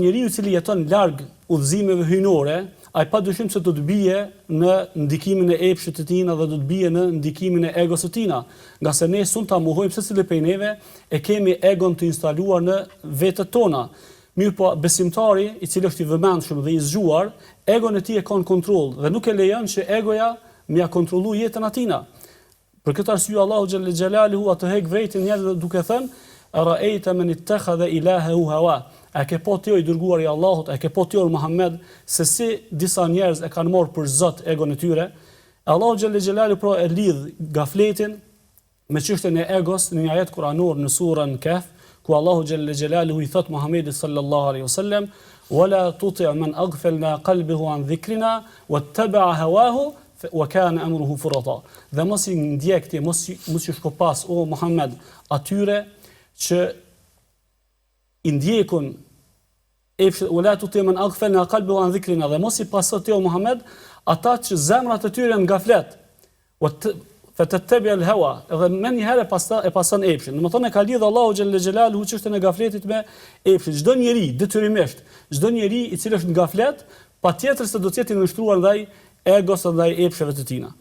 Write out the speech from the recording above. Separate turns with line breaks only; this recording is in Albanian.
njeriu i cili jeton larg udhëzimeve hyjnore, ai padyshim se do të bie në ndikimin e epshit të tij dhe do të bie në ndikimin e egos së tij. Nga se ne sun ta mohojmë secili prej neve e kemi egon të instaluar në vetët tona. Mirë po, besimtari i cili është i vëmendshëm dhe i zgjuar, egon e tij e ka në kontroll dhe nuk e lejon që egoja m'ia kontrollu jetën atina. Për këtë arsye Allahu xhalla xhelaluhu atë hek vretin njerëzve duke thënë: "Ra'aita man ittakhadha ilahahu hawa." A ke po ti o i dërguar i Allahut, a ke po ti o Muhammed, se si disa njerëz e kanë marrë për Zot egon e tyre. Allahu xhalla xhelaluhu pra e lidh gafletin me çështjen e egos në një ajet kuranor në surën Kahf, ku Allahu xhalla xhelaluhu i thot Muhamedit sallallahu alaihi wasallam: "Wala tuti' man aghfalna qalbahu an dhikrina wattaba'a hawahu wa kana amruhu furata." Dhe mos i ndjek ti, mos i shkopas o Muhammed atyre që i ndjekun wala tuti' man aghfalna qalbahu an dhikrina, dhe mos i paso ti o Muhammed ata që zemrat e tyre janë gaflet. Fatattabi al-hawa, edhe më një herë e pason epshin. Domethënë ka lidh Allahu xhalla xhelaluhu çështën e gafletit me epshin. Çdo njeri detyrimisht, çdo njeri i cili është në gaflet, patjetër se do të jetë i nënshtruar ndaj egos ndaj epsheve të tina.